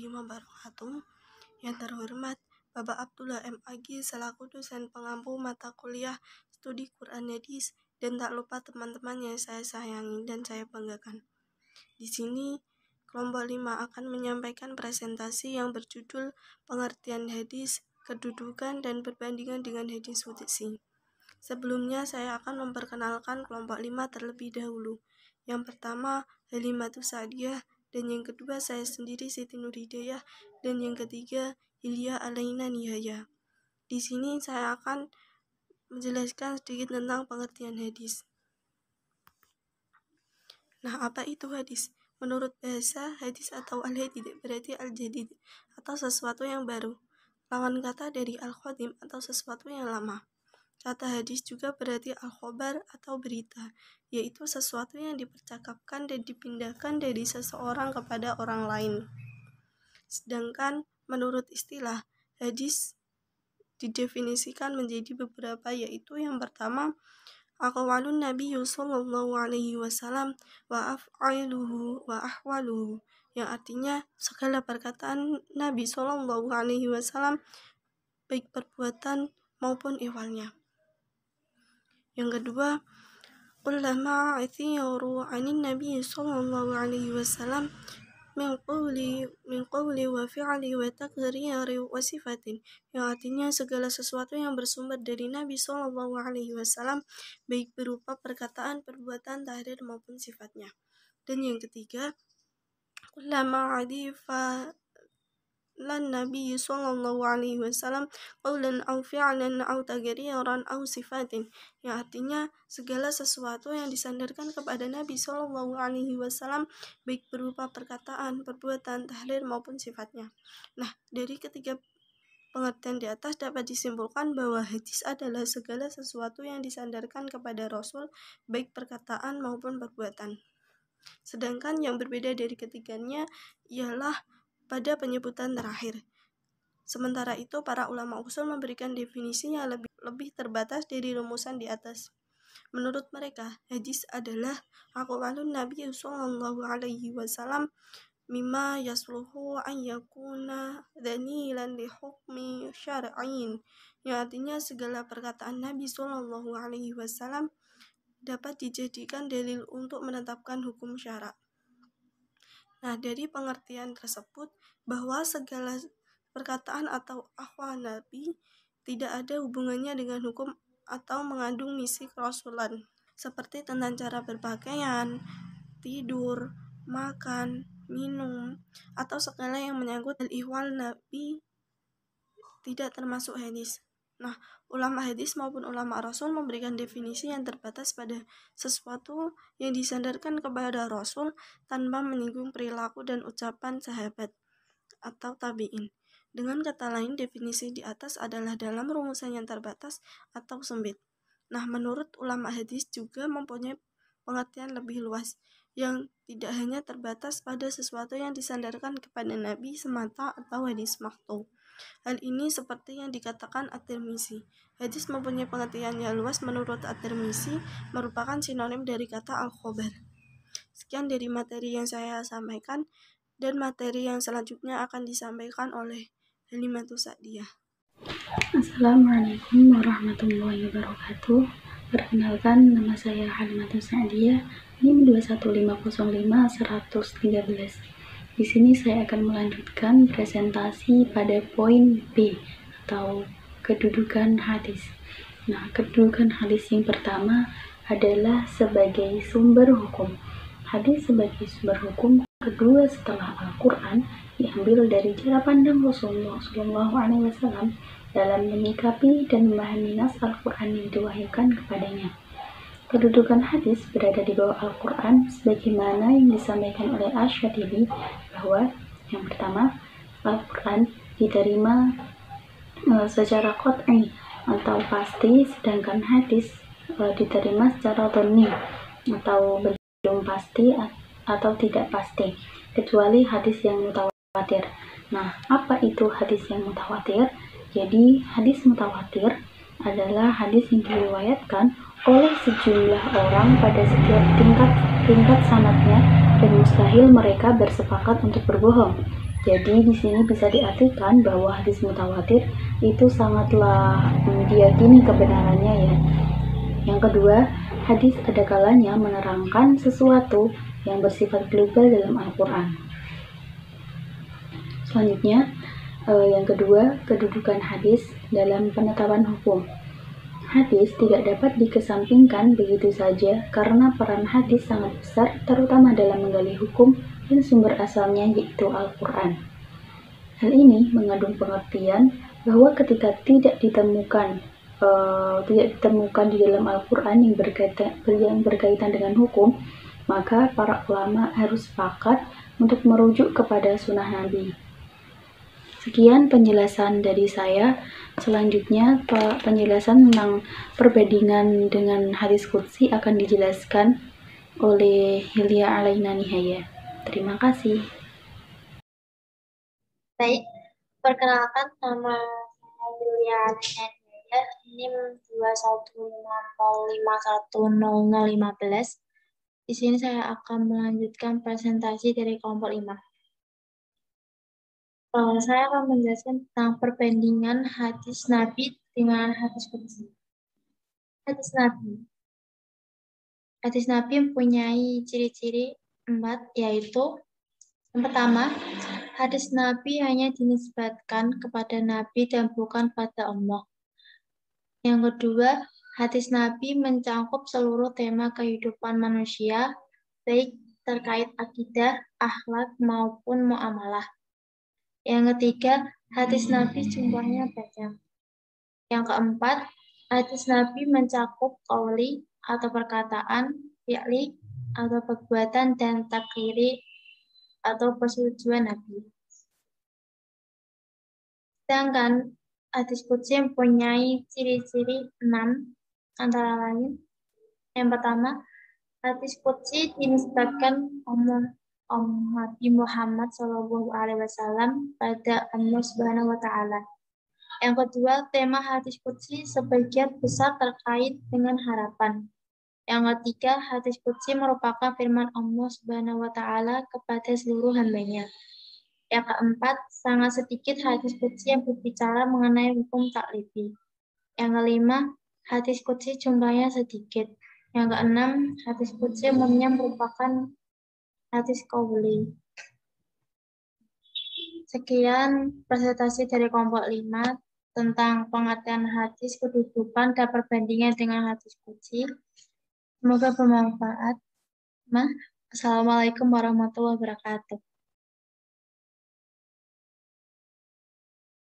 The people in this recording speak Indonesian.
warahmatullahi wabarakatuh. Yang terhormat Bapak Abdullah M.Ag selaku dosen pengampu mata kuliah studi Quran Hadis, dan tak lupa teman-teman yang saya sayangi dan saya banggakan. Di sini kelompok 5 akan menyampaikan presentasi yang berjudul pengertian hadis, kedudukan dan perbandingan dengan hadis qudsi. Sebelumnya saya akan memperkenalkan kelompok 5 terlebih dahulu. Yang pertama Halimatus Sa'diyah, dan yang kedua saya sendiri Siti Nurhidayah, dan yang ketiga Hilya Alaina Nihaya. Di sini saya akan menjelaskan sedikit tentang pengertian hadis. Nah, apa itu hadis? Menurut bahasa, hadis atau al-hadid berarti al-jadid atau sesuatu yang baru. Lawan kata dari al-qadim atau sesuatu yang lama. Kata hadis juga berarti al-khobar atau berita, yaitu sesuatu yang dipercakapkan dan dipindahkan dari seseorang kepada orang lain. Sedangkan menurut istilah, hadis didefinisikan menjadi beberapa, yaitu yang pertama, aqwalun Nabi sallallahu alaihi wasallam wa af'aluhu wa ahwaluhu, yang artinya segala perkataan Nabi sallallahu alaihi wasallam, baik perbuatan maupun ihwalnya. Yang kedua, kullama athiru 'anin Nabi sallallahu alaihi wasallam min qawli wa fi'li wa taqriri wa sifatin, yang artinya segala sesuatu yang bersumber dari Nabi sallallahu alaihi wasallam, baik berupa perkataan, perbuatan, tahrir maupun sifatnya. Dan yang ketiga, kullama adifa lan Nabi sallallahu alaihi wasallam qaulan aw fi'lan aw taqriran aw sifatin, yang artinya segala sesuatu yang disandarkan kepada Nabi sallallahu alaihi wasallam, baik berupa perkataan, perbuatan, tahrir maupun sifatnya. Nah, dari ketiga pengertian di atas dapat disimpulkan bahwa hadis adalah segala sesuatu yang disandarkan kepada Rasul, baik perkataan maupun perbuatan. Sedangkan yang berbeda dari ketiganya ialah pada penyebutan terakhir. Sementara itu, para ulama usul memberikan definisi yang lebih terbatas dari rumusan di atas. Menurut mereka, hadis adalah aqwalun Nabi sallallahu alaihi wasallam mimma yasluhu an yakuna dalilan li hukmi syar'in, yang artinya segala perkataan Nabi sallallahu alaihi wasallam dapat dijadikan dalil untuk menetapkan hukum syara'. Nah, dari pengertian tersebut bahwa segala perkataan atau ahwal Nabi tidak ada hubungannya dengan hukum atau mengandung misi kerasulan, seperti tentang cara berpakaian, tidur, makan, minum, atau segala yang menyangkut al-ihwal Nabi tidak termasuk hadis. Nah, ulama hadis maupun ulama Rasul memberikan definisi yang terbatas pada sesuatu yang disandarkan kepada Rasul tanpa menyinggung perilaku dan ucapan sahabat atau tabi'in. Dengan kata lain, definisi di atas adalah dalam rumusan yang terbatas atau sempit. Nah, menurut ulama hadis juga mempunyai pengertian lebih luas, yang tidak hanya terbatas pada sesuatu yang disandarkan kepada Nabi semata atau hadis maqtu'. Hal ini seperti yang dikatakan At-Tirmizi. Hadis mempunyai pengertian yang luas. Menurut At-Tirmizi merupakan sinonim dari kata al-khobar. Sekian dari materi yang saya sampaikan, dan materi yang selanjutnya akan disampaikan oleh Halimatus Sa'diyah. Assalamualaikum warahmatullahi wabarakatuh. Perkenalkan, nama saya Halimatus Sa'diyah, NIM 21505-113. Di sini saya akan melanjutkan presentasi pada poin B atau kedudukan hadis. Nah, kedudukan hadis yang pertama adalah sebagai sumber hukum. Hadis sebagai sumber hukum kedua setelah Al-Quran diambil dari cara pandang Rasulullah SAW dalam menyikapi dan memahami nas Al-Quran yang diwahyukan kepadanya. Kedudukan hadis berada di bawah Al-Quran sebagaimana yang disampaikan oleh Asy-Syatibi bahwa yang pertama, Al-Quran diterima secara qat'i atau pasti, sedangkan hadis diterima secara dhanni atau belum pasti atau tidak pasti, kecuali hadis yang mutawatir. Nah, apa itu hadis yang mutawatir? Jadi, hadis mutawatir adalah hadis yang diriwayatkan oleh sejumlah orang pada setiap tingkat sanadnya, dan mustahil mereka bersepakat untuk berbohong. Jadi di sini bisa diartikan bahwa hadis mutawatir itu sangatlah diyakini kebenarannya ya. Yang kedua, hadis ada kalanya menerangkan sesuatu yang bersifat global dalam Al-Quran. Selanjutnya, yang kedua, kedudukan hadis dalam penetapan hukum. Hadis tidak dapat dikesampingkan begitu saja karena peran hadis sangat besar terutama dalam menggali hukum dan sumber asalnya yaitu Al-Quran. Hal ini mengandung pengertian bahwa ketika tidak ditemukan di dalam Al-Quran yang berkaitan dengan hukum, maka para ulama harus sepakat untuk merujuk kepada sunnah Nabi. Sekian penjelasan dari saya. Selanjutnya, penjelasan tentang perbandingan dengan hadis qudsi akan dijelaskan oleh Hilya Alaina Nihaya. Terima kasih. Baik, perkenalkan nama saya Hilya Alaina Nihaya, NIM 21505100015. Di sini saya akan melanjutkan presentasi dari kelompok 5. Saya akan menjelaskan tentang perbandingan hadis Nabi dengan hadis qudsi. Hadis Nabi. Hadis Nabi mempunyai ciri-ciri 4, yaitu yang pertama, hadis Nabi hanya dinisbatkan kepada Nabi dan bukan pada Allah. Yang kedua, hadis Nabi mencakup seluruh tema kehidupan manusia, baik terkait akidah, akhlak, maupun muamalah. Yang ketiga, hadis Nabi jumlahnya banyak. Yang keempat, hadis Nabi mencakup qauli atau perkataan, fi'li atau perbuatan, dan takriri atau persetujuan Nabi. Sedangkan hadis qudsi mempunyai ciri-ciri 6, antara lain. Yang pertama, hadis qudsi dinisbatkan Nabi Muhammad SAW pada Allah Subhanahu wa Ta'ala. Yang kedua, tema hadis qudsi sebagian besar terkait dengan harapan. Yang ketiga, hadis qudsi merupakan firman Allah Subhanahu wa Ta'ala kepada seluruh hambanya. Yang keempat, sangat sedikit hadis qudsi yang berbicara mengenai hukum taklifi. Yang kelima, hadis qudsi jumlahnya sedikit. Yang keenam, hadis qudsi umumnya merupakan hadis qauli. Sekian presentasi dari kelompok 5 tentang pengertian hadis, kedudukan, dan perbandingan dengan hadis qudsi. Semoga bermanfaat. Assalamualaikum warahmatullahi wabarakatuh.